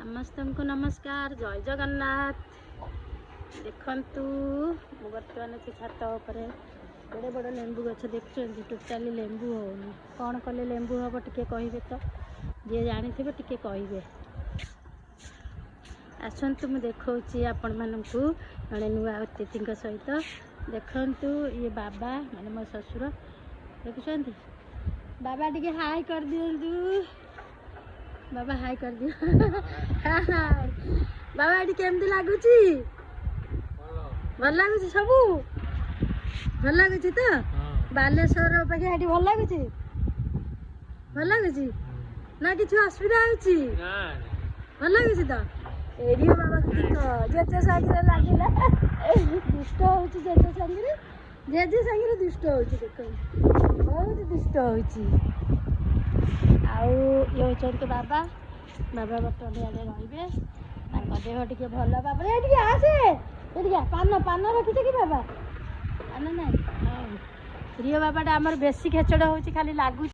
समस्तଙ୍କୁ नमस्कार जय जगन्नाथ। देखंतु मु बर्तमान से छात उपरे बड़े बड़ लेंबू गछ देखुं टोटाली लेंबू होनी कौन कले लेंबू हम टे कहे तो जी जानी टे कहे आसतु मु देखा आपण मानू जड़े नुआ अतिथि सहित देखु ये बाबा माने मो ससुर देखुं बाबा टे हाय कर दिंतु बाबा हाय कर दियो हाय बाबा ये केमती लगुच भल लगुच सब भल लगुच तो बालेश्वर अपेक्षा ये भल लगुच भल लगुच ना कि असुविधा भल लगुच तो एरियो बाबा जेजे सागे लगे दुष्ट हो जेजे सागे जेजे सागे दुष्ट हो देख बहुत दुष्ट हो ये होते बाबा बाबा बर्तमान इे रे देह टे भल बाबा ये आसे पान पान रखी कि बाबा पान ना प्रिय बाबाटा आमर बेसी खेचड़ हो खाली लगुच।